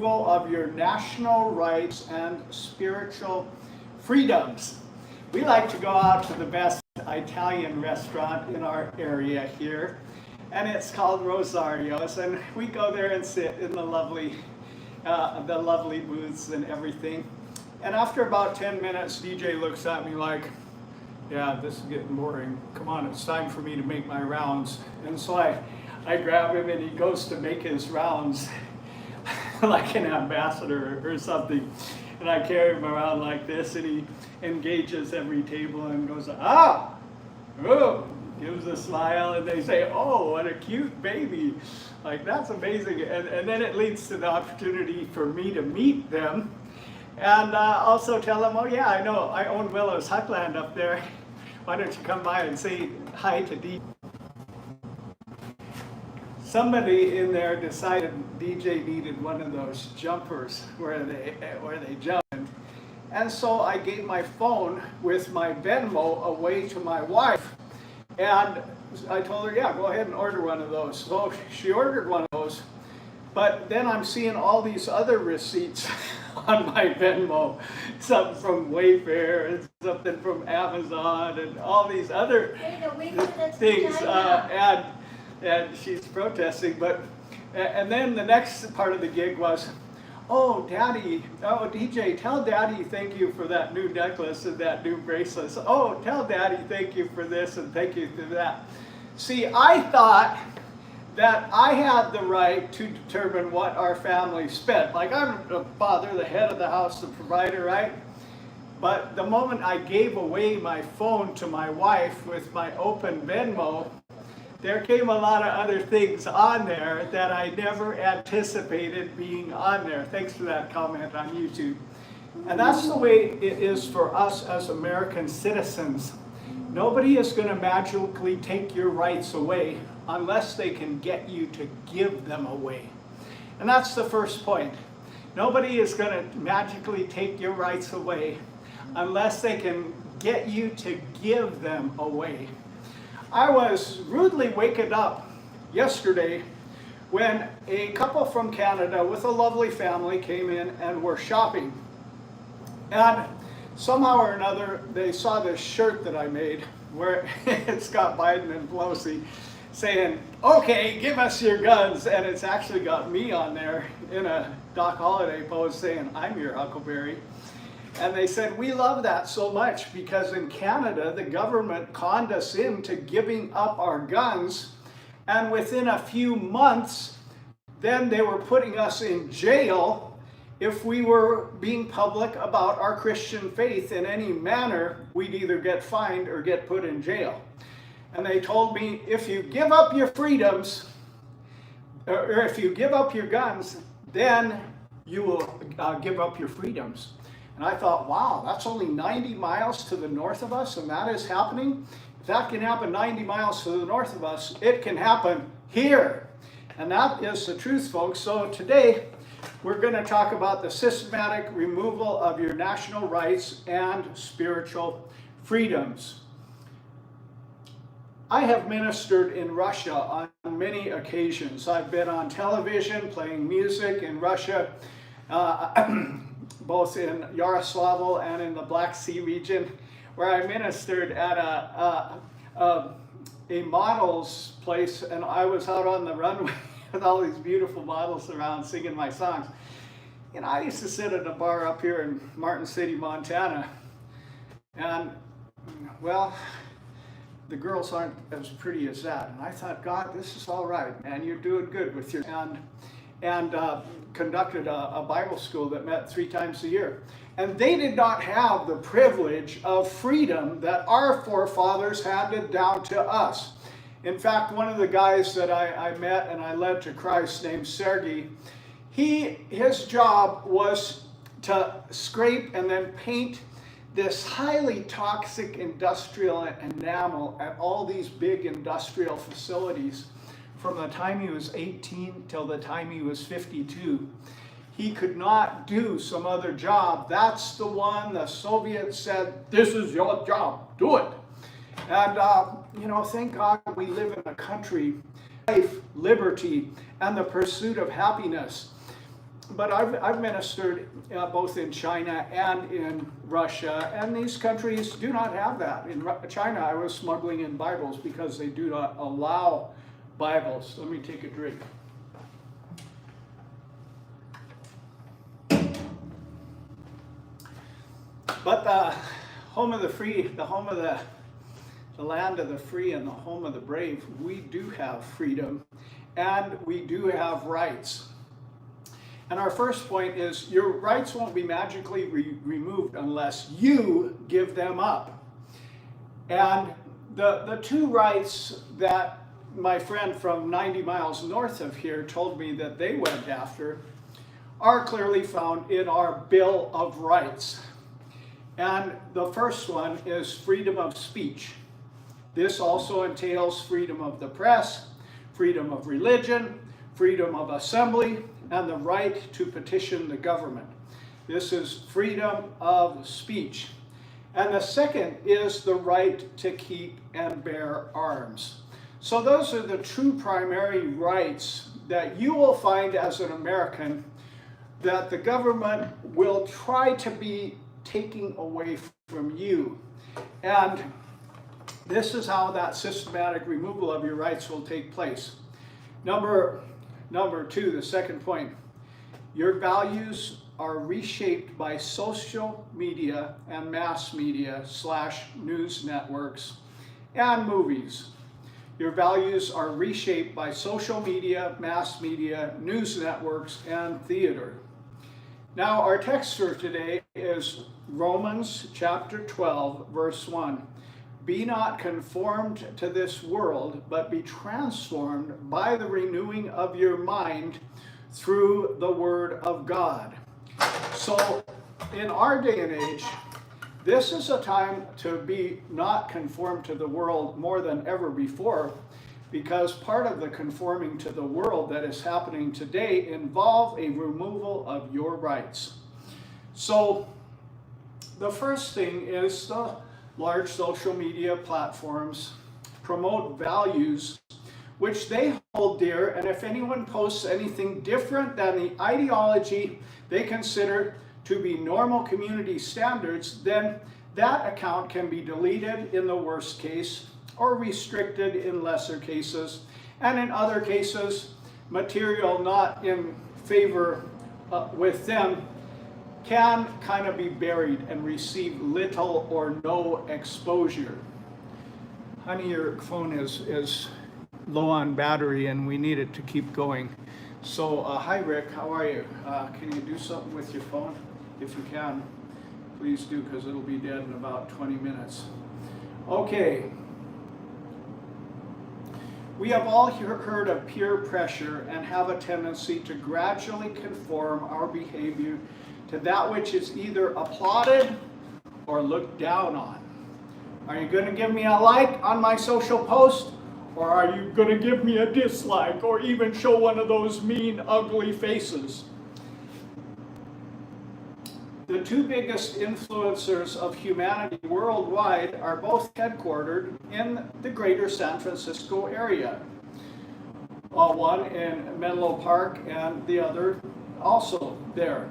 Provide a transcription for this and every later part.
Of your national rights and spiritual freedoms. We like to go out to the best Italian restaurant in our area here, and it's called Rosario's, and we go there and sit in the lovely booths and everything. And after about 10 minutes, DJ looks at me like, yeah, this is getting boring. Come on, it's time for me to make my rounds. And so I grab him and he goes to make his rounds like an ambassador or something. And I carry him around like this, and he engages every table and goes, oh, gives a smile, and they say, oh, what a cute baby. Like, that's amazing. And then it leads to the opportunity for me to meet them and also tell them, oh yeah, I know, I own Willows Huckland up there. Why don't you come by and say hi to DJ? Somebody in there decided DJ needed one of those jumpers where they jump. And so I gave my phone with my Venmo away to my wife. And I told her, yeah, go ahead and order one of those. So she ordered one of those. But then I'm seeing all these other receipts on my Venmo. Something from Wayfair and something from Amazon and all these other things. And she's protesting, and then the next part of the gig was, oh DJ, tell Daddy thank you for that new necklace and that new bracelet. Oh, tell Daddy thank you for this and thank you for that. See, I thought that I had the right to determine what our family spent. Like, I'm the father, the head of the house, the provider, right? But the moment I gave away my phone to my wife with my open Venmo, there came a lot of other things on there that I never anticipated being on there. Thanks for that comment on YouTube. And that's the way it is for us as American citizens. Nobody is going to magically take your rights away unless they can get you to give them away. And that's the first point. Nobody is going to magically take your rights away unless they can get you to give them away. I was rudely wakened up yesterday when a couple from Canada with a lovely family came in and were shopping. And somehow or another, they saw this shirt that I made where it's got Biden and Pelosi saying, okay, give us your guns. And it's actually got me on there in a Doc Holliday pose saying, I'm your Huckleberry. And they said, we love that so much because in Canada, the government conned us into giving up our guns. And within a few months, then they were putting us in jail if we were being public about our Christian faith in any manner. We'd either get fined or get put in jail. And they told me, if you give up your freedoms, or if you give up your guns, then you will give up your freedoms. And I thought, wow, that's only 90 miles to the north of us, and that is happening? If that can happen 90 miles to the north of us, it can happen here. And that is the truth, folks. So today, we're going to talk about the systematic removal of your national rights and spiritual freedoms. I have ministered in Russia on many occasions. I've been on television playing music in Russia, both in Yaroslavl and in the Black Sea region, where I ministered at a model's place, and I was out on the runway with all these beautiful models around singing my songs. You know, I used to sit at a bar up here in Martin City, Montana, and, well, the girls aren't as pretty as that. And I thought, God, this is all right, man. You're doing good with your... And conducted a Bible school that met 3 times a year. And they did not have the privilege of freedom that our forefathers handed down to us. In fact, one of the guys that I met and I led to Christ, named Sergey, his job was to scrape and then paint this highly toxic industrial enamel at all these big industrial facilities. From the time he was 18 till the time he was 52. He could not do some other job. That's the one the Soviets said, this is your job, do it. And, you know, thank God we live in a country, life, liberty, and the pursuit of happiness. but I've ministered both in China and in Russia, and these countries do not have that. In China, I was smuggling in Bibles because they do not allow Bibles. Let me take a drink. But the home of the free, the home of the land of the free and the home of the brave, we do have freedom and we do have rights. And our first point is your rights won't be magically removed unless you give them up. And the two rights that my friend from 90 miles north of here told me that they went after are clearly found in our Bill of Rights. And the first one is freedom of speech. This also entails freedom of the press, freedom of religion, freedom of assembly, and the right to petition the government. This is freedom of speech. And the second is the right to keep and bear arms. So those are the two primary rights that you will find as an American that the government will try to be taking away from you. And this is how that systematic removal of your rights will take place. Number two, the second point, your values are reshaped by social media and mass media / news networks and movies. Your values are reshaped by social media, mass media, news networks, and theater. Now, our text for today is Romans chapter 12, verse 1. Be not conformed to this world, but be transformed by the renewing of your mind through the word of God. So, in our day and age, this is a time to be not conformed to the world more than ever before, because part of the conforming to the world that is happening today involve a removal of your rights. So, the first thing is the large social media platforms promote values which they hold dear, and if anyone posts anything different than the ideology they consider to be normal community standards, then that account can be deleted in the worst case or restricted in lesser cases, and in other cases, material not in favor with them can kind of be buried and receive little or no exposure. Honey, your phone is low on battery and we need it to keep going. So, hi Rick, how are you? Can you do something with your phone? If you can, please do, because it'll be dead in about 20 minutes. Okay. We have all heard of peer pressure and have a tendency to gradually conform our behavior to that which is either applauded or looked down on. Are you going to give me a like on my social post? Or are you going to give me a dislike or even show one of those mean, ugly faces? The two biggest influencers of humanity worldwide are both headquartered in the greater San Francisco area. One in Menlo Park and the other also there.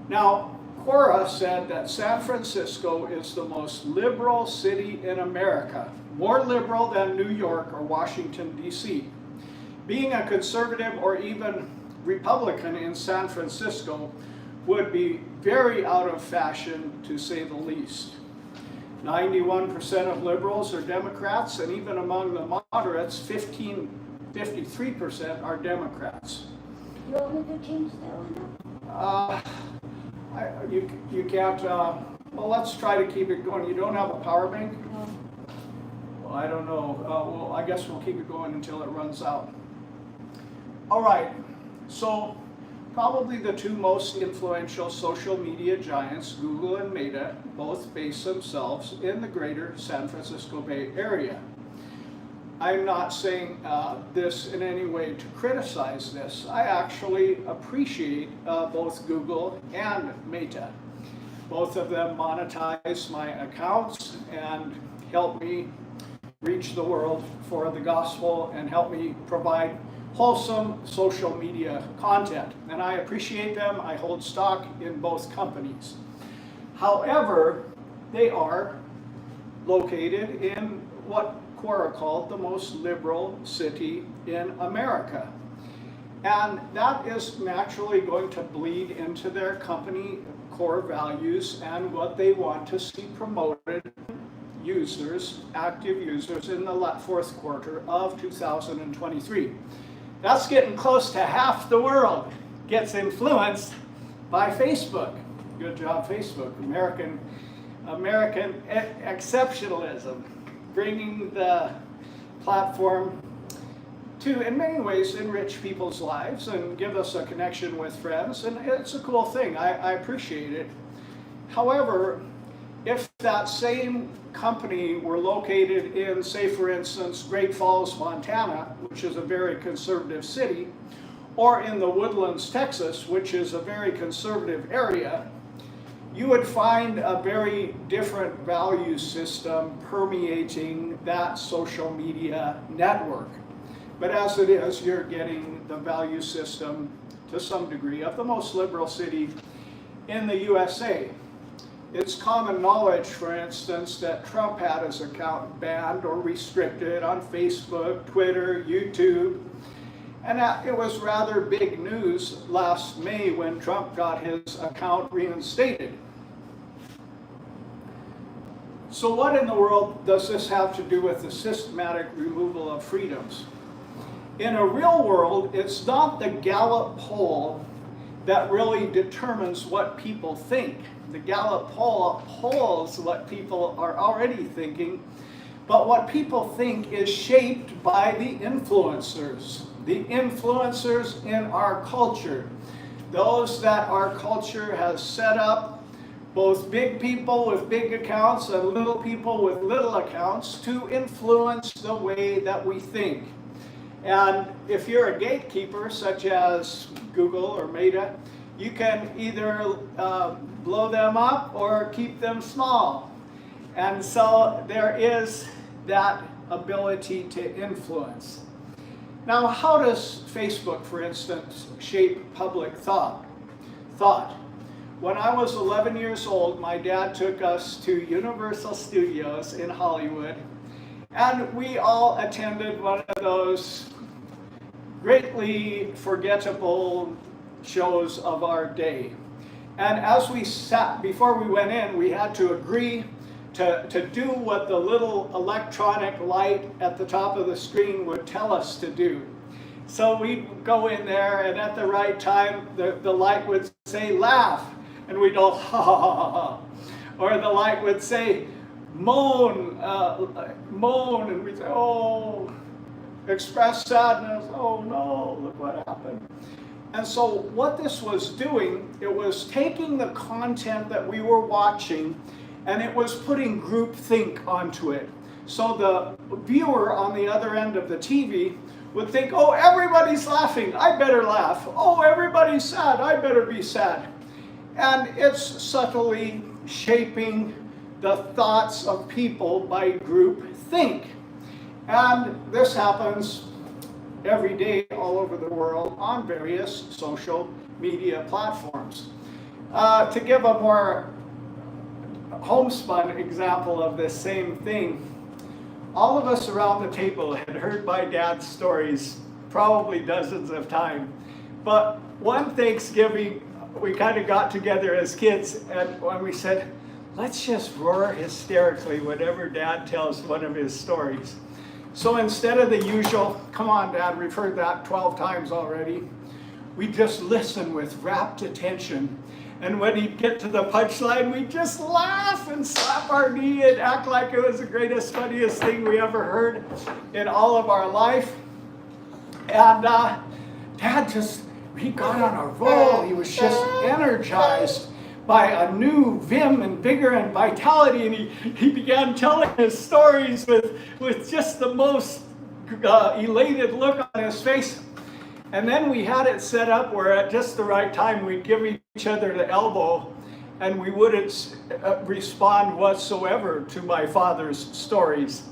Now, Quora said that San Francisco is the most liberal city in America, more liberal than New York or Washington, D.C. Being a conservative or even Republican in San Francisco would be very out of fashion, to say the least. 91% of liberals are Democrats, and even among the moderates, 53% are Democrats. You want me to change that one? You can't, well, let's try to keep it going. You don't have a power bank? No. Well, I don't know. Well, I guess we'll keep it going until it runs out. All right, so probably the two most influential social media giants, Google and Meta, both base themselves in the greater San Francisco Bay Area. I'm not saying this in any way to criticize this. I actually appreciate both Google and Meta. Both of them monetize my accounts and help me reach the world for the gospel and help me provide wholesome social media content. And I appreciate them. I hold stock in both companies. However, they are located in what Quora called the most liberal city in America. And that is naturally going to bleed into their company core values and what they want to see promoted users, active users in the fourth quarter of 2023. That's getting close to half the world gets influenced by Facebook. Good job, Facebook. American exceptionalism, bringing the platform to, in many ways, enrich people's lives and give us a connection with friends. And it's a cool thing. I appreciate it. However, if that same company were located in, say, for instance, Great Falls, Montana, which is a very conservative city, or in the Woodlands, Texas, which is a very conservative area, you would find a very different value system permeating that social media network. But as it is, you're getting the value system, to some degree, of the most liberal city in the USA. It's common knowledge, for instance, that Trump had his account banned or restricted on Facebook, Twitter, YouTube. And it was rather big news last May when Trump got his account reinstated. So what in the world does this have to do with the systematic removal of freedoms? In a real world, it's not the Gallup poll that really determines what people think. The Gallup poll polls what people are already thinking, but what people think is shaped by the influencers in our culture. Those that our culture has set up, both big people with big accounts and little people with little accounts, to influence the way that we think. And if you're a gatekeeper, such as Google or Meta, you can either blow them up or keep them small. And so there is that ability to influence. Now, how does Facebook, for instance, shape public thought? When I was 11 years old, my dad took us to Universal Studios in Hollywood, and we all attended one of those greatly forgettable shows of our day. And as we sat, before we went in, we had to agree to do what the little electronic light at the top of the screen would tell us to do. So we'd go in there, and at the right time, the light would say, laugh, and we'd all, ha, ha, ha, ha. Or the light would say, moan, and we'd say, oh, express sadness, oh no, look what happened. And so what this was doing, it was taking the content that we were watching and it was putting groupthink onto it. So the viewer on the other end of the TV would think, oh, everybody's laughing, I better laugh. Oh, everybody's sad, I better be sad. And it's subtly shaping the thoughts of people by groupthink. And this happens every day all over the world on various social media platforms. To give a more homespun example of this same thing, all of us around the table had heard my dad's stories probably dozens of times. But one Thanksgiving, we kind of got together as kids, and when we said, let's just roar hysterically whenever Dad tells one of his stories. So instead of the usual, come on, Dad, we've heard that 12 times already, we just listen with rapt attention. And when he'd get to the punchline, we'd just laugh and slap our knee and act like it was the greatest, funniest thing we ever heard in all of our life. And Dad he got on a roll. He was just energized by a new vim and vigor and vitality, and he began telling his stories with just the most elated look on his face. And then we had it set up where at just the right time we'd give each other the elbow, and we wouldn't respond whatsoever to my father's stories.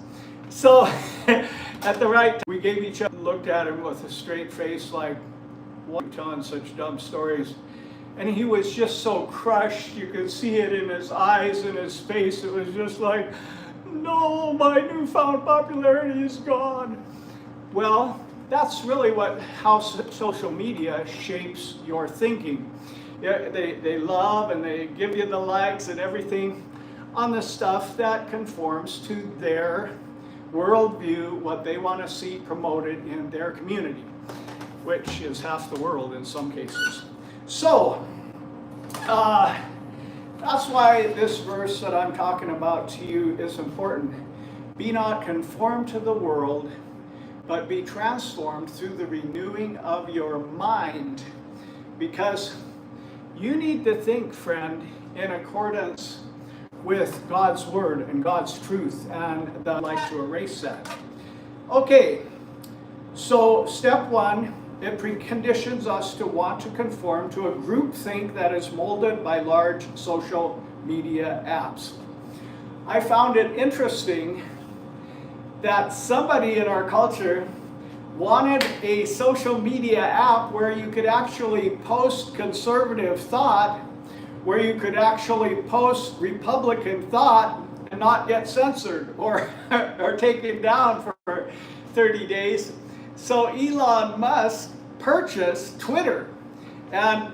So at the right time we gave each other looked at him with a straight face like, "Why are you telling such dumb stories?" And he was just so crushed. You could see it in his eyes and his face. It was just like, "No, my newfound popularity is gone." Well, that's really how social media shapes your thinking. Yeah, they love and they give you the likes and everything on the stuff that conforms to their worldview, what they want to see promoted in their community, which is half the world in some cases. So, that's why this verse that I'm talking about to you is important. Be not conformed to the world, but be transformed through the renewing of your mind. Because you need to think, friend, in accordance with God's word and God's truth, and I'd like to erase that. Okay, so step one, it preconditions us to want to conform to a groupthink that is molded by large social media apps. I found it interesting that somebody in our culture wanted a social media app where you could actually post conservative thought, where you could actually post Republican thought and not get censored or taken down for 30 days. So Elon Musk purchased Twitter and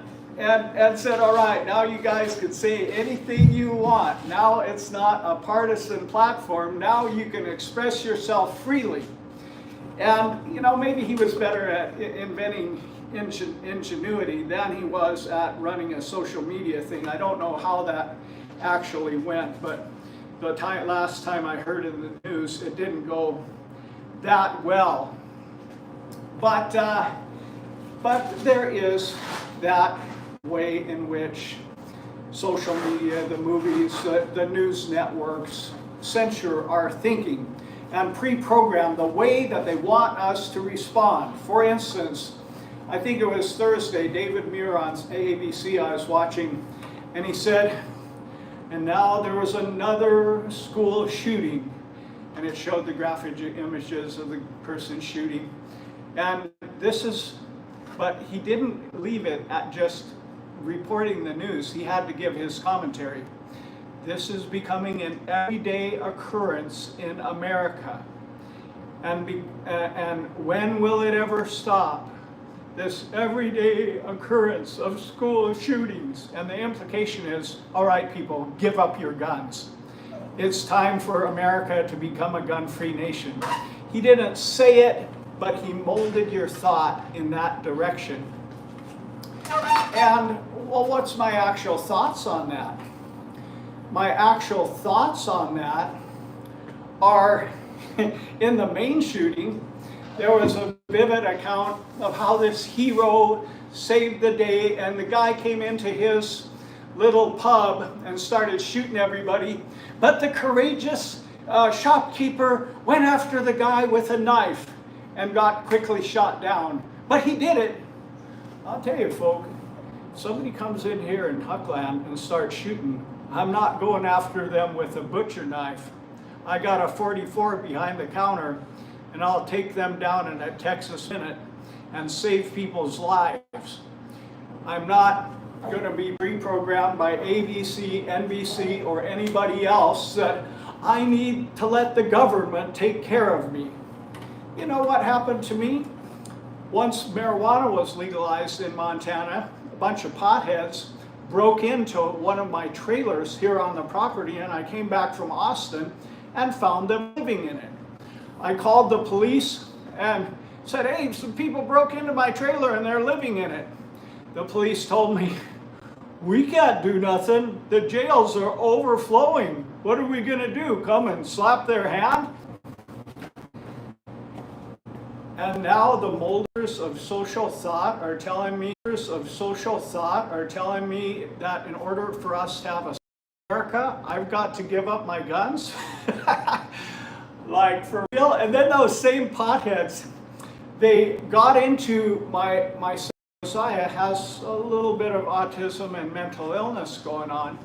said, all right, now you guys can say anything you want. Now it's not a partisan platform. Now you can express yourself freely. And, you know, maybe he was better at inventing ingenuity than he was at running a social media thing. I don't know how that actually went, but the last time I heard in the news, it didn't go that well. But there is that way in which social media, the movies, the news networks censor our thinking and pre-program the way that they want us to respond. For instance, I think it was Thursday, David Muir on ABC I was watching, and he said, and now there was another school shooting, and it showed the graphic images of the person shooting. And but he didn't leave it at just reporting the news. He had to give his commentary. This is becoming an everyday occurrence in America. And when will it ever stop? This everyday occurrence of school shootings. And the implication is, all right, people, give up your guns. It's time for America to become a gun-free nation. He didn't say it, but he molded your thought in that direction. And, well, what's my actual thoughts on that? My actual thoughts on that are, in the main shooting, there was a vivid account of how this hero saved the day, and the guy came into his little pub and started shooting everybody, but the courageous shopkeeper went after the guy with a knife and got quickly shot down. But he did it. I'll tell you, folk, if somebody comes in here in Huckland and starts shooting, I'm not going after them with a butcher knife. I got a 44 behind the counter, and I'll take them down in a Texas minute and save people's lives. I'm not going to be reprogrammed by ABC, NBC, or anybody else that I need to let the government take care of me. You know what happened to me? Once marijuana was legalized in Montana, a bunch of potheads broke into one of my trailers here on the property, and I came back from Austin and found them living in it. I called the police and said, hey, some people broke into my trailer and they're living in it. The police told me, we can't do nothing. The jails are overflowing. What are we gonna do? Come and slap their hand? And now the molders of social thought are telling me that in order for us to have a America, I've got to give up my guns. Like, for real? And then those same potheads, they got into my son Josiah has a little bit of autism and mental illness going on,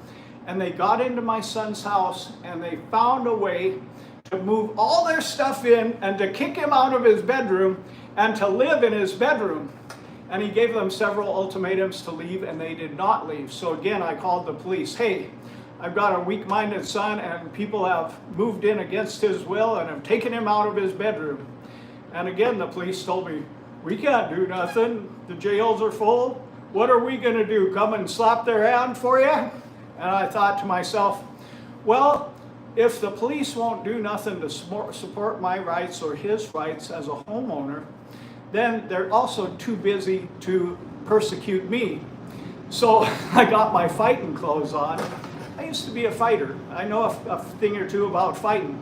and they got into my son's house and they found a way to move all their stuff in and to kick him out of his bedroom and to live in his bedroom. And he gave them several ultimatums to leave, and they did not leave. So again, I called the police. Hey, I've got a weak-minded son, and people have moved in against his will and have taken him out of his bedroom. And again, the police told me, we can't do nothing. The jails are full. What are we going to do? Come and slap their hand for you? And I thought to myself, well, if the police won't do nothing to support my rights or his rights as a homeowner, then they're also too busy to persecute me. So I got my fighting clothes on. I used to be a fighter. I know a thing or two about fighting.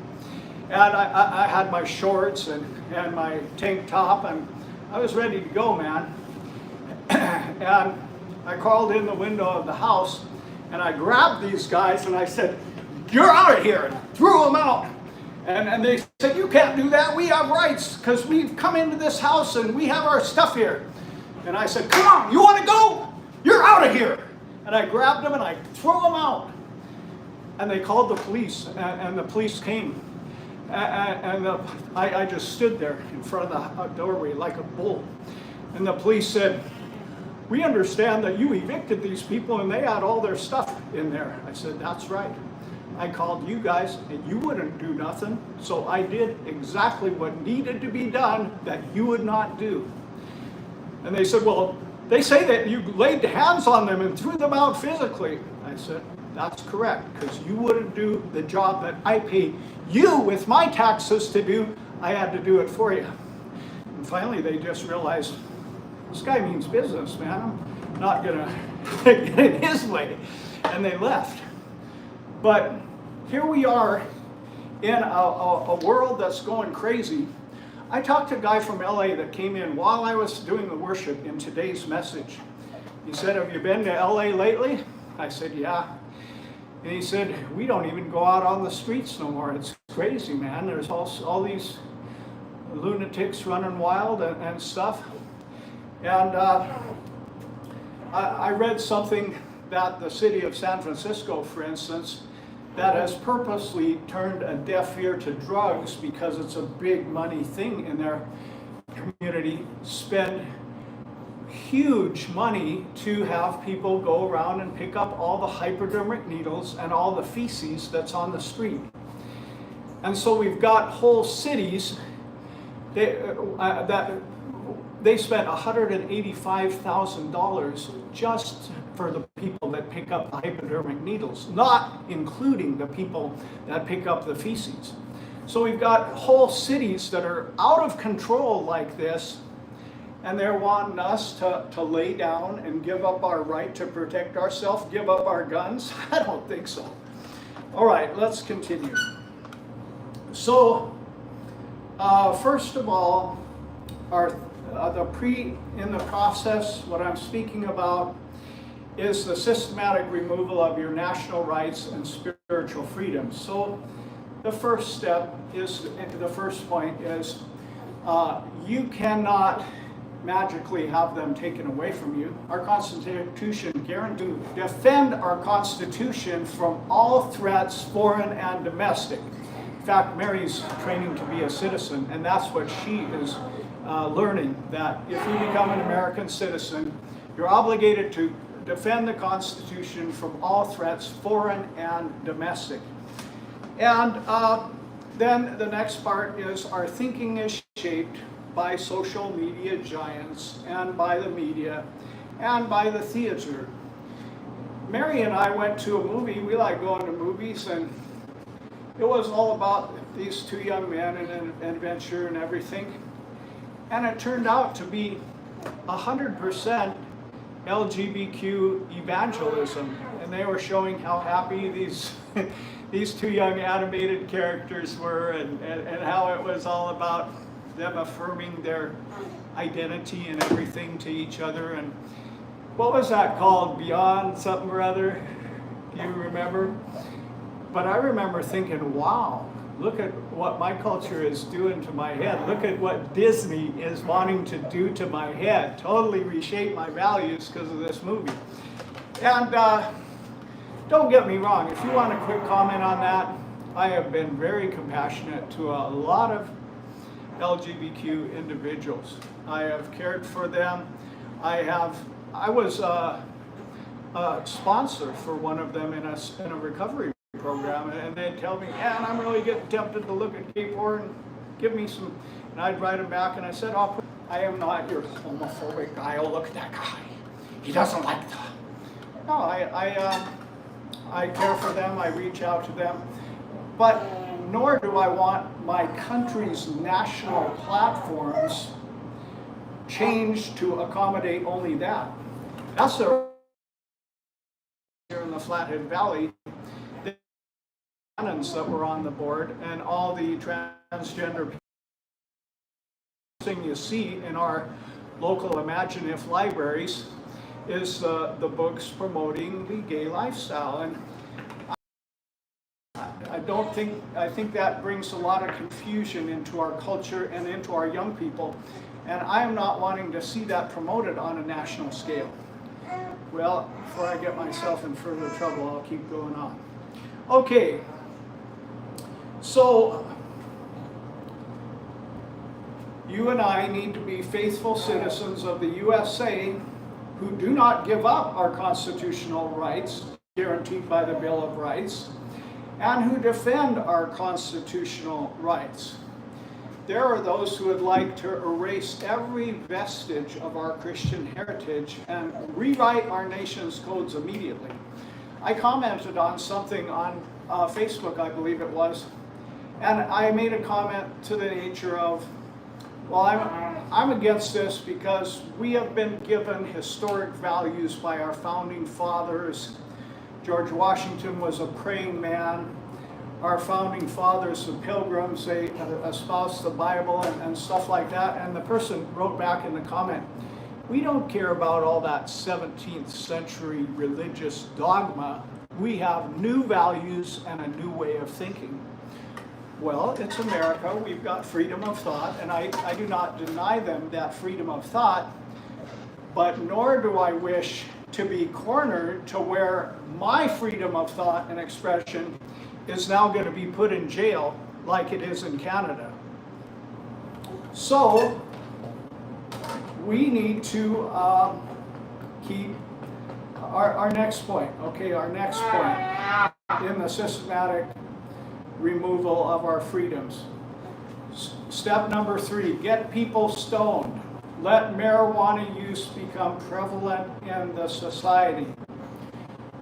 And I had my shorts and my tank top, and I was ready to go, man. And I crawled in the window of the house, and I grabbed these guys, and I said, you're out of here, and threw them out. And they said, you can't do that. We have rights because we've come into this house and we have our stuff here. And I said, come on, you want to go? You're out of here. And I grabbed them and I threw them out. And they called the police, and the police came. And I just stood there in front of the doorway like a bull. And the police said, we understand that you evicted these people and they had all their stuff in there. I said, that's right. I called you guys and you wouldn't do nothing. So I did exactly what needed to be done that you would not do. And they said, well, they say that you laid hands on them and threw them out physically. I said, that's correct, because you wouldn't do the job that I paid you with my taxes to do. I had to do it for you. And finally, they just realized, this guy means business, man. I'm not gonna get in his way. And they left. But here we are in a world that's going crazy. I talked to a guy from LA that came in while I was doing the worship in today's message. He said, have you been to LA lately? I said, yeah. And he said, we don't even go out on the streets no more. It's crazy, man. There's all these lunatics running wild and stuff. And I read something that the city of San Francisco, for instance, that has purposely turned a deaf ear to drugs because it's a big money thing in their community, spend huge money to have people go around and pick up all the hypodermic needles and all the feces that's on the street. And so we've got whole cities that they spent $185,000 just for the people that pick up the hypodermic needles, not including the people that pick up the feces. So we've got whole cities that are out of control like this, and they're wanting us to lay down and give up our right to protect ourselves, give up our guns. I don't think so. All right, let's continue. So, first of all, in the process, what I'm speaking about is the systematic removal of your national rights and spiritual freedoms. So the first step is, the first point is, you cannot magically have them taken away from you. Our Constitution guarantees to defend our Constitution from all threats, foreign and domestic. In fact, Mary's training to be a citizen, and that's what she is learning, that if you become an American citizen, you're obligated to defend the Constitution from all threats, foreign and domestic. And then the next part is our thinking is shaped by social media giants and by the media and by the theater. Mary and I went to a movie. We like going to movies, and it was all about these two young men and an adventure and everything. And it turned out to be 100% LGBTQ evangelism, and they were showing how happy these these two young animated characters were, and how it was all about them affirming their identity and everything to each other. And what was that called? Beyond something or other? Do you remember? But I remember thinking, wow, look at what my culture is doing to my head. Look at what Disney is wanting to do to my head. Totally reshape my values because of this movie. And don't get me wrong, if you want a quick comment on that, I have been very compassionate to a lot of LGBTQ individuals. I have cared for them. I was a sponsor for one of them in a recovery program, and they'd tell me, man, I'm really getting tempted to look at gay porn, give me some, and I'd write them back and I said, I am not your homophobic guy. Oh, look at that guy. He doesn't like that. No, I care for them, I reach out to them, but nor do I want my country's national platforms changed to accommodate only that. That's the here in the Flathead Valley, the canons that were on the board and all the transgender thing you see in our local Imagine If libraries is the books promoting the gay lifestyle. And I think that brings a lot of confusion into our culture and into our young people. And I am not wanting to see that promoted on a national scale. Well, before I get myself in further trouble, I'll keep going on. Okay, so you and I need to be faithful citizens of the USA who do not give up our constitutional rights guaranteed by the Bill of Rights and who defend our constitutional rights. There are those who would like to erase every vestige of our Christian heritage and rewrite our nation's codes immediately. I commented on something on Facebook, I believe it was, and I made a comment to the nature of, well, I'm against this because we have been given historic values by our founding fathers. George Washington was a praying man. Our founding fathers, the Pilgrims, they espoused the Bible and stuff like that. And the person wrote back in the comment, we don't care about all that 17th century religious dogma. We have new values and a new way of thinking. Well, it's America. We've got freedom of thought, and I do not deny them that freedom of thought, but nor do I wish to be cornered to where my freedom of thought and expression is now going to be put in jail like it is in Canada. So we need to keep our next point. Okay, our next point in the systematic removal of our freedoms. Step number 3, get people stoned. Let marijuana use become prevalent in the society.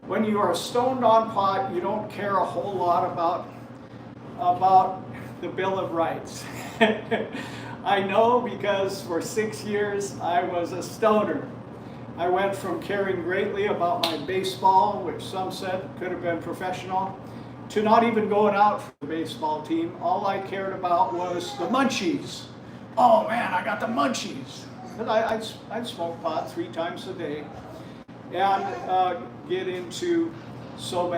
When you are stoned on pot, you don't care a whole lot about the Bill of Rights. I know because for 6 years I was a stoner. I went from caring greatly about my baseball, which some said could have been professional, to not even going out for the baseball team. All I cared about was the munchies. Oh man, I got the munchies. But I'd smoke pot 3 times a day and get into so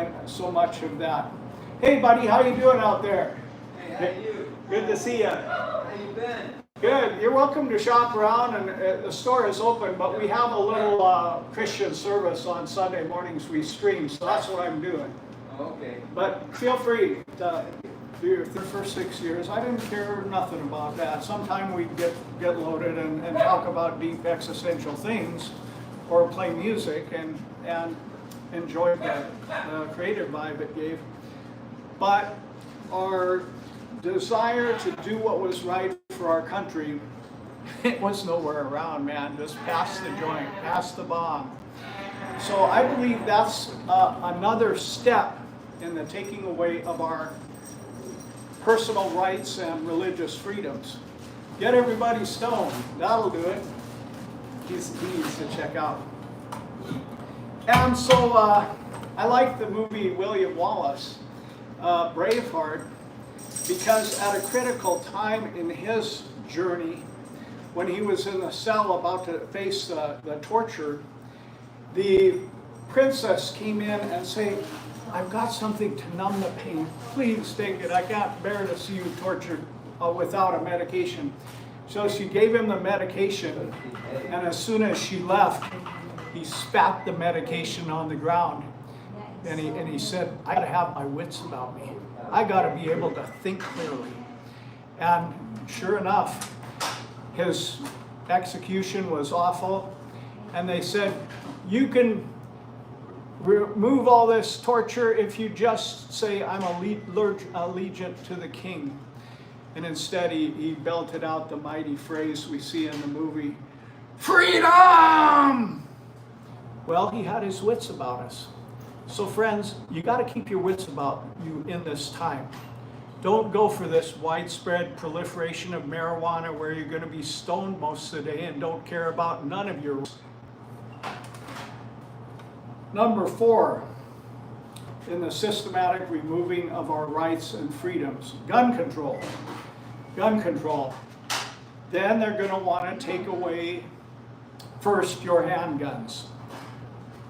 much of that. Hey buddy, how you doing out there? Hey, how are you? Good to see you. How you been? Good. You're welcome to shop around, and the store is open, but we have a little Christian service on Sunday mornings we stream, so that's what I'm doing. Okay. But feel free to do your first 6 years. I didn't care nothing about that. Sometime we'd get loaded and talk about deep existential things or play music and enjoy the creative vibe it gave. But our desire to do what was right for our country, it was nowhere around, man. Just pass the joint, pass the bomb. So I believe that's another step in the taking away of our personal rights and religious freedoms. Get everybody stoned. That'll do it. He needs to check out. And so I like the movie William Wallace, Braveheart, because at a critical time in his journey, when he was in the cell about to face the torture, the princess came in and said, I've got something to numb the pain. Please take it. I can't bear to see you tortured without a medication. So she gave him the medication, and as soon as she left, he spat the medication on the ground. And he said, I gotta have my wits about me. I got to be able to think clearly. And sure enough, his execution was awful. And they said, you can remove all this torture if you just say, I'm allegiant to the king. And instead he belted out the mighty phrase we see in the movie, freedom! Well, he had his wits about us. So friends, you got to keep your wits about you in this time. Don't go for this widespread proliferation of marijuana where you're going to be stoned most of the day and don't care about none of your. Number 4, in the systematic removing of our rights and freedoms, gun control. Gun control. Then they're going to want to take away first your handguns.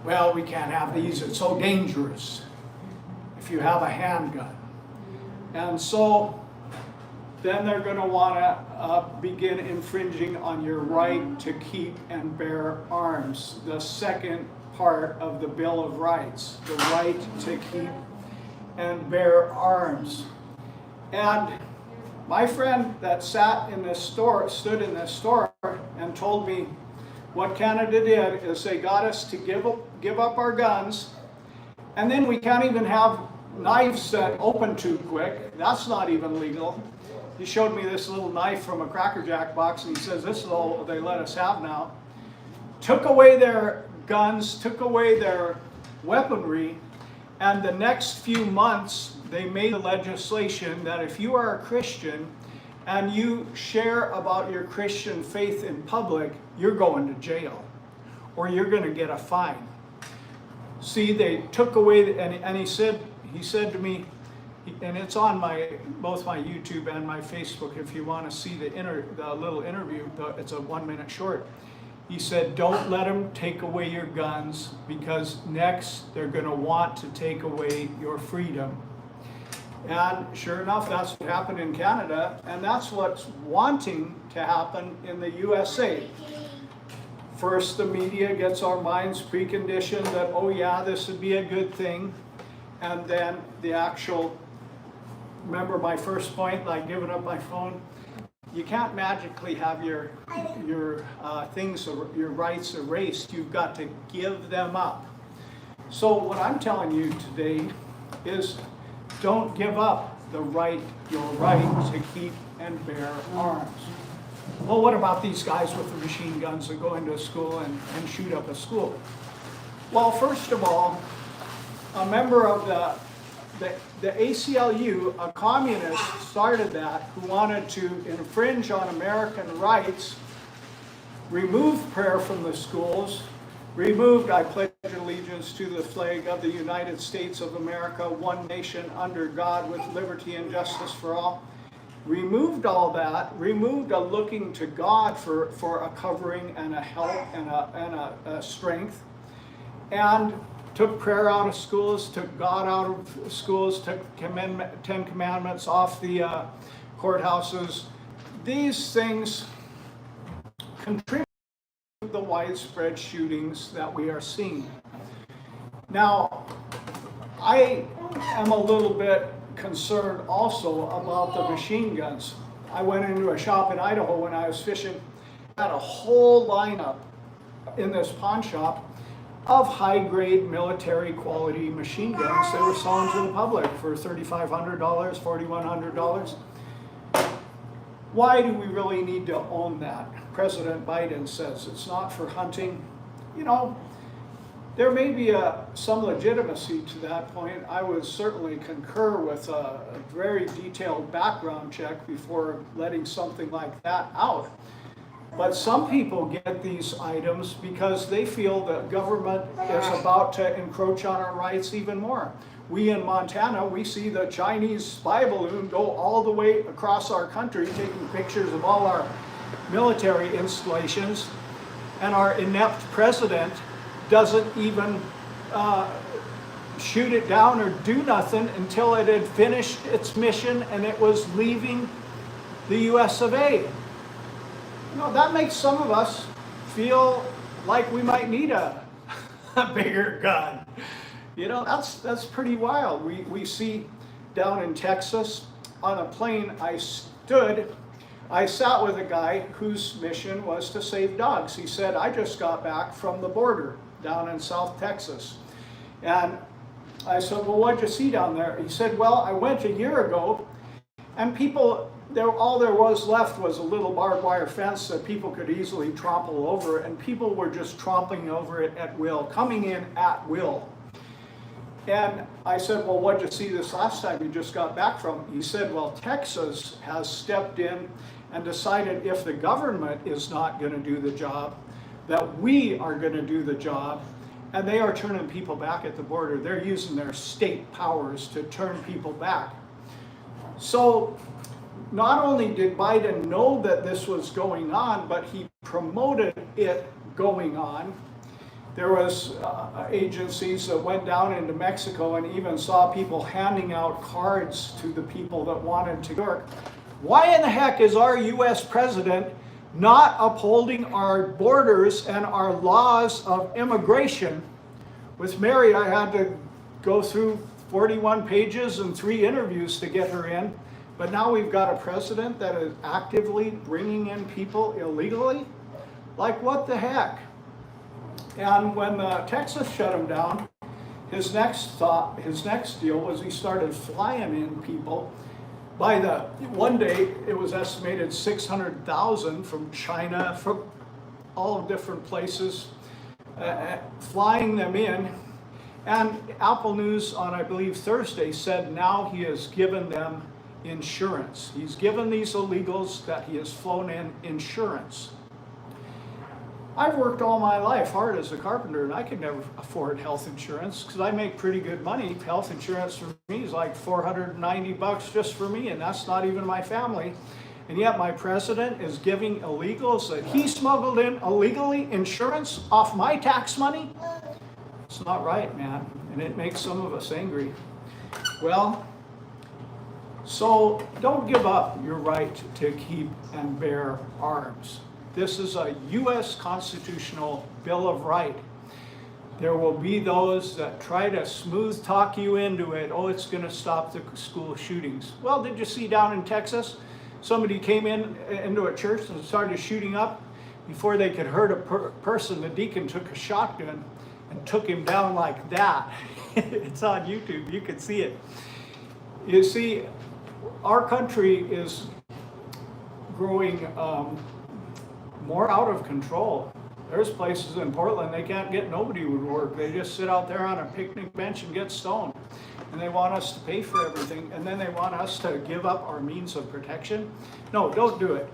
Well, we can't have these, it's so dangerous if you have a handgun. And so then they're going to want to begin infringing on your right to keep and bear arms. The second part of the Bill of Rights, the right to keep and bear arms. And my friend that sat in this store, stood in this store and told me what Canada did is they got us to give up our guns, and then we can't even have knives that open too quick. That's not even legal. He showed me this little knife from a Cracker Jack box, and he says this is all they let us have now. Took away their guns, took away their weaponry, and the next few months they made a legislation that if you are a Christian and you share about your Christian faith in public, you're going to jail or you're going to get a fine. See, they took away, and he said to me, and it's on both my YouTube and my Facebook if you want to see the little interview, it's a 1-minute short. He said, don't let them take away your guns because next they're going to want to take away your freedom. And sure enough, that's what happened in Canada, and that's what's wanting to happen in the USA. First, the media gets our minds preconditioned that, oh yeah, this would be a good thing. And then the actual, remember my first point, like giving up my phone? You can't magically have your things, your rights erased. You've got to give them up. So what I'm telling you today is don't give up your right to keep and bear arms. Well, what about these guys with the machine guns that go into a school and shoot up a school? Well, first of all, a member of the ACLU, a communist, started that, who wanted to infringe on American rights, remove prayer from the schools, removed I pledge allegiance to the flag of the United States of America, one nation under God with liberty and justice for all. Removed all that, removed a looking to God for a covering and a help and a strength, and took prayer out of schools, took God out of schools, took 10 Commandments off the courthouses. These things contribute to the widespread shootings that we are seeing. Now, I am a little bit concerned also about the machine guns. I went into a shop in Idaho when I was fishing, had a whole lineup in this pawn shop of high-grade military quality machine guns that were selling to the public for $3,500, $4,100. Why do we really need to own that? President Biden says it's not for hunting. You know, there may be some legitimacy to that point. I would certainly concur with a very detailed background check before letting something like that out. But some people get these items because they feel the government is about to encroach on our rights even more. We in Montana, we see the Chinese spy balloon go all the way across our country, taking pictures of all our military installations, and our inept president doesn't even shoot it down or do nothing until it had finished its mission and it was leaving the US of A. You know, that makes some of us feel like we might need a bigger gun. You know, that's pretty wild. We see down in Texas, on a plane, I sat with a guy whose mission was to save dogs. He said, I just got back from the border down in South Texas. And I said, well, what'd you see down there? He said, well, I went a year ago, and people, all there was left was a little barbed wire fence that people could easily trample over, and people were just trampling over it at will, coming in at will. And I said, well, what'd you see this last time you just got back from? He said, well, Texas has stepped in and decided if the government is not going to do the job, that we are going to do the job, and they are turning people back at the border. They're using their state powers to turn people back. So not only did Biden know that this was going on, but he promoted it going on. There was agencies that went down into Mexico and even saw people handing out cards to the people that wanted to work. Why in the heck is our US president not upholding our borders and our laws of immigration? With Mary, I had to go through 41 pages and 3 interviews to get her in. But now we've got a president that is actively bringing in people illegally? Like, what the heck? And when Texas shut him down, his next deal was he started flying in people. One day, it was estimated 600,000 from China, from all different places, flying them in. And Apple News on, I believe, Thursday said now he has given them insurance. He's given these illegals that he has flown in insurance. I've worked all my life hard as a carpenter, and I could never afford health insurance because I make pretty good money. Health insurance for me is like $490 just for me, and that's not even my family. And yet my president is giving illegals that he smuggled in illegally insurance off my tax money? It's not right, man, and it makes some of us angry. Well, so don't give up your right to keep and bear arms. This is a U.S. constitutional Bill of Rights. There will be those that try to smooth talk you into it. Oh, it's going to stop the school shootings. Well, did you see down in Texas? Somebody came into a church and started shooting up. Before they could hurt a person, the deacon took a shotgun and took him down like that. It's on YouTube. You can see it. You see, our country is growing more out of control. There's places in Portland they can't get nobody would work. They just sit out there on a picnic bench and get stoned. And they want us to pay for everything, and then they want us to give up our means of protection. No, don't do it.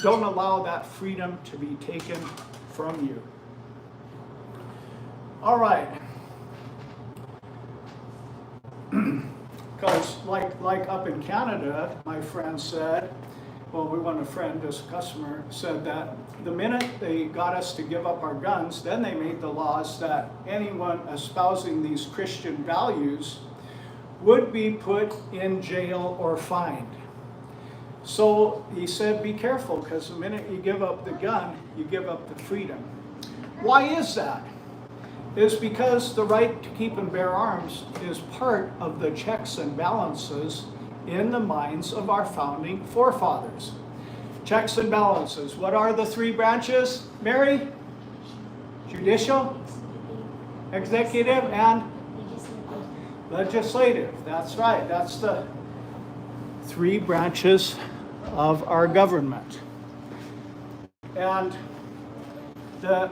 Don't allow that freedom to be taken from you. All right. Because like up in Canada, my friend said, well, we want a friend, this customer, said that the minute they got us to give up our guns, then they made the laws that anyone espousing these Christian values would be put in jail or fined. So he said, be careful, because the minute you give up the gun, you give up the freedom. Why is that? It's because the right to keep and bear arms is part of the checks and balances in the minds of our founding forefathers. Checks and balances. What are the 3 branches, Mary? Judicial, executive, and legislative. That's right. That's the 3 branches of our government. And the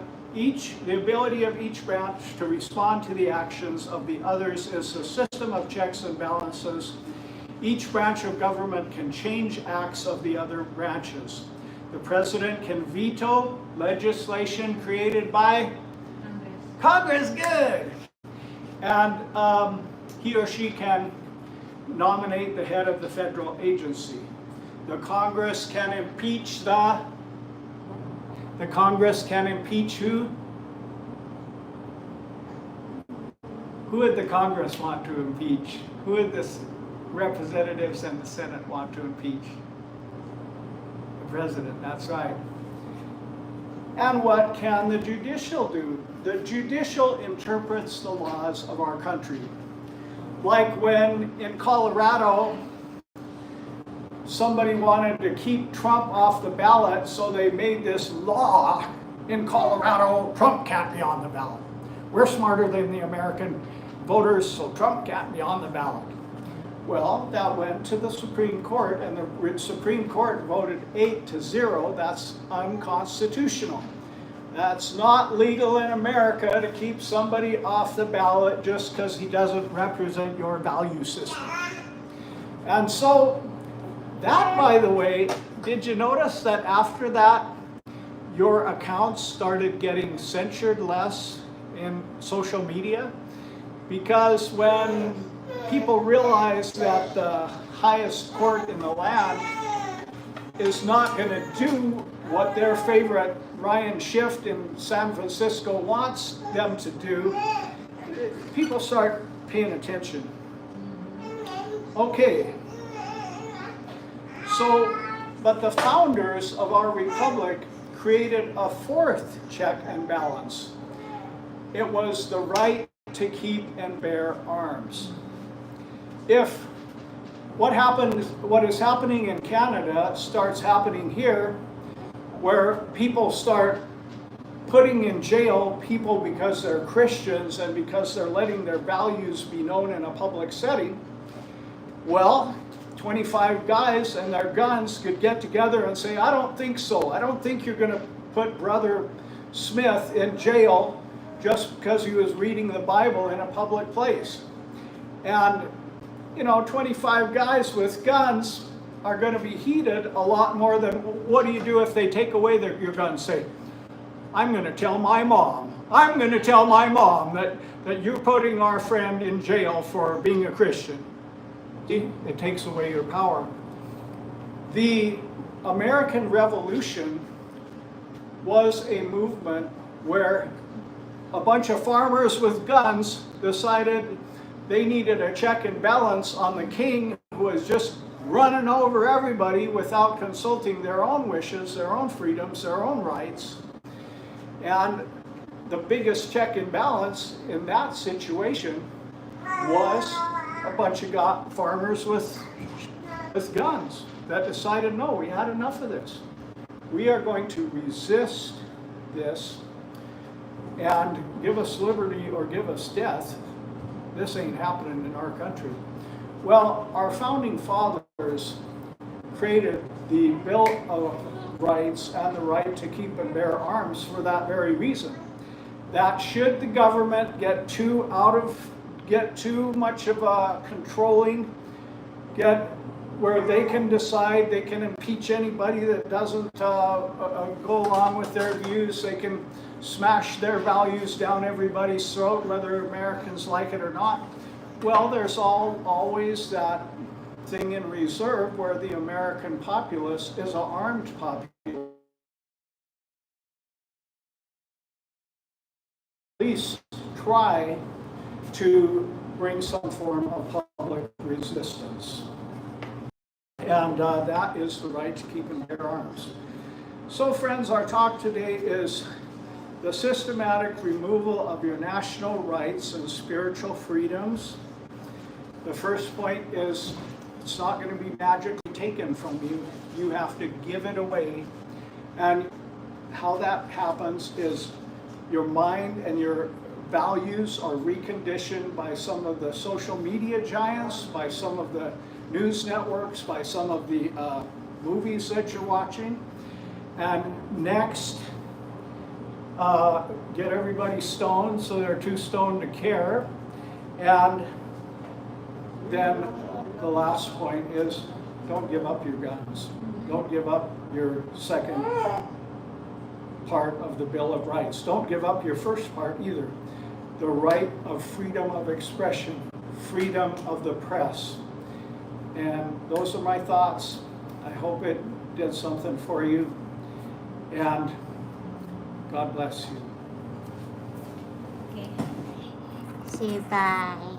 ability of each branch to respond to the actions of the others is a system of checks and balances. Each branch of government can change acts of the other branches. The president can veto legislation created by Congress. Good. And he or she can nominate the head of the federal agency. The Congress can impeach the Congress can impeach who? Who would the Congress want to impeach? Who would the representatives and the Senate want to impeach? The president, that's right. And what can the judicial do? The judicial interprets the laws of our country. like when in Colorado, somebody wanted to keep Trump off the ballot, so they made this law in Colorado, Trump can't be on the ballot. We're smarter than the American voters, so Trump can't be on the ballot. Well, that went to the Supreme Court, and the Supreme Court voted 8-0. That's unconstitutional. That's not legal in America to keep somebody off the ballot just because he doesn't represent your value system. And so, that, by the way, did you notice that after that, your accounts started getting censored less in social media? Because when people realize that the highest court in the land is not going to do what their favorite Ryan Schiff in San Francisco wants them to do, people start paying attention. Okay. So, but the founders of our republic created a fourth check and balance. It was the right to keep and bear arms. If what is happening in Canada starts happening here, where people start putting in jail people because they're Christians and because they're letting their values be known in a public setting, well, 25 guys and their guns could get together and say, I don't think so. I don't think you're going to put Brother Smith in jail just because he was reading the Bible in a public place. And, 25 guys with guns are going to be heated a lot more than, what do you do if they take away your gun? Say, I'm going to tell my mom. I'm going to tell my mom that you're putting our friend in jail for being a Christian. See, it takes away your power. The American Revolution was a movement where a bunch of farmers with guns decided they needed a check and balance on the king, who was just running over everybody without consulting their own wishes, their own freedoms, their own rights. And the biggest check and balance in that situation was a bunch of farmers with guns that decided, no, we had enough of this. We are going to resist this, and give us liberty or give us death. This ain't happening in our country. Well, our founding fathers created the Bill of Rights and the right to keep and bear arms for that very reason. That should the government get too much of a controlling, where they can decide, they can impeach anybody that doesn't go along with their views, they can smash their values down everybody's throat, whether Americans like it or not. Well, there's always that thing in reserve where the American populace is an armed populace. At least try to bring some form of public resistance. And that is the right to keep and bear arms. So friends, our talk today is the systematic removal of your national rights and spiritual freedoms. The first point is it's not going to be magically taken from you. You have to give it away. And how that happens is your mind and your values are reconditioned by some of the social media giants, by some of the news networks, by some of the movies that you're watching. And next, get everybody stoned so they're too stoned to care. And then the last point is don't give up your guns. Don't give up your second part of the Bill of Rights. Don't give up your first part either. The right of freedom of expression, freedom of the press. And those are my thoughts. I hope it did something for you. And God bless you. Okay. Bye.